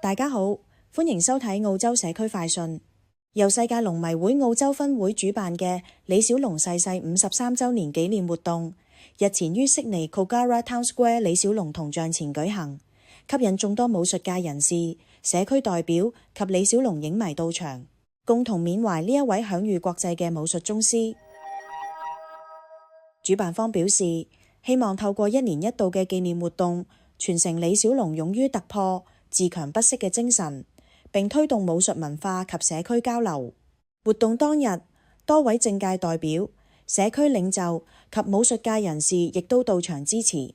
大家好，歡迎收睇澳洲社區快訊。由世界龍迷會澳洲分會主辦嘅李小龍逝世53週年紀念活動，日前於悉尼 Kogarah Town Square 李小龍銅像前舉行，吸引眾多武術界人士、社區代表及李小龍影迷到場，共同緬懷呢一位享譽國際嘅武術宗師。主辦方表示，希望透過一年一度嘅紀念活動，傳承李小龍勇於突破、自強不息嘅精神，並推動武術文化及社區交流。活動當日，多位政界代表、社區領袖及武術界人士亦都到場支持，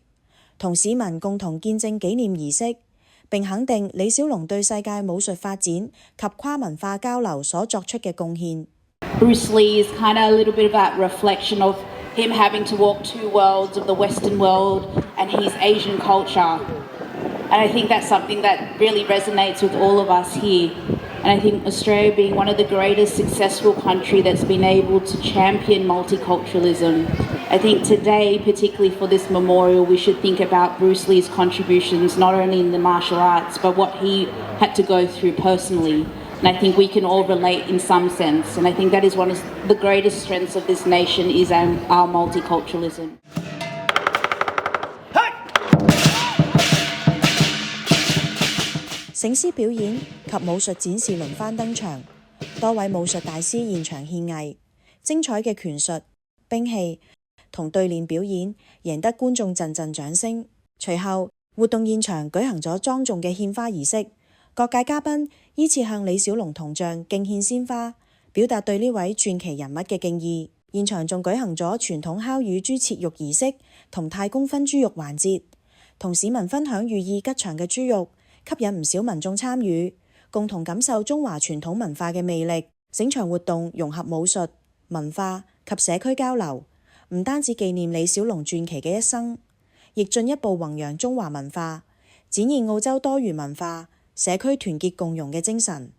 同市民共同見證紀念儀式，並肯定李小龍對世界武術發展及跨文化交流所作出嘅貢獻。Bruce Lee is kind of a little bit of that reflection of him having to walk two worlds of the Western world and his Asian culture. And I think that's something that really resonates with all of us here. And I think Australia being one of the greatest successful country that's been able to champion multiculturalism. I think today, particularly for this memorial, we should think about Bruce Lee's contributions, not only in the martial arts, but what he had to go through personally. And I think we can all relate in some sense. And I think that is one of the greatest strengths of this nation is our multiculturalism. 醒獅表演及武術展示輪番登場，多位武術大師現場獻藝，精彩嘅拳術、兵器同對練表演贏得觀眾陣陣掌聲。隨後，活動現場舉行咗莊重嘅獻花儀式，各界嘉賓依次向李小龍銅像敬獻鮮花，表達對呢位傳奇人物嘅敬意。現場仲舉行咗傳統烤乳豬切肉儀式同太公分豬肉環節，同市民分享寓意吉祥嘅豬肉，吸引唔少民眾參與，共同感受中華傳統文化嘅魅力。整場活動融合武術、文化及社區交流，唔單止紀念李小龍傳奇嘅一生，亦進一步弘揚中華文化，展現澳洲多元文化、社區團結共融嘅精神。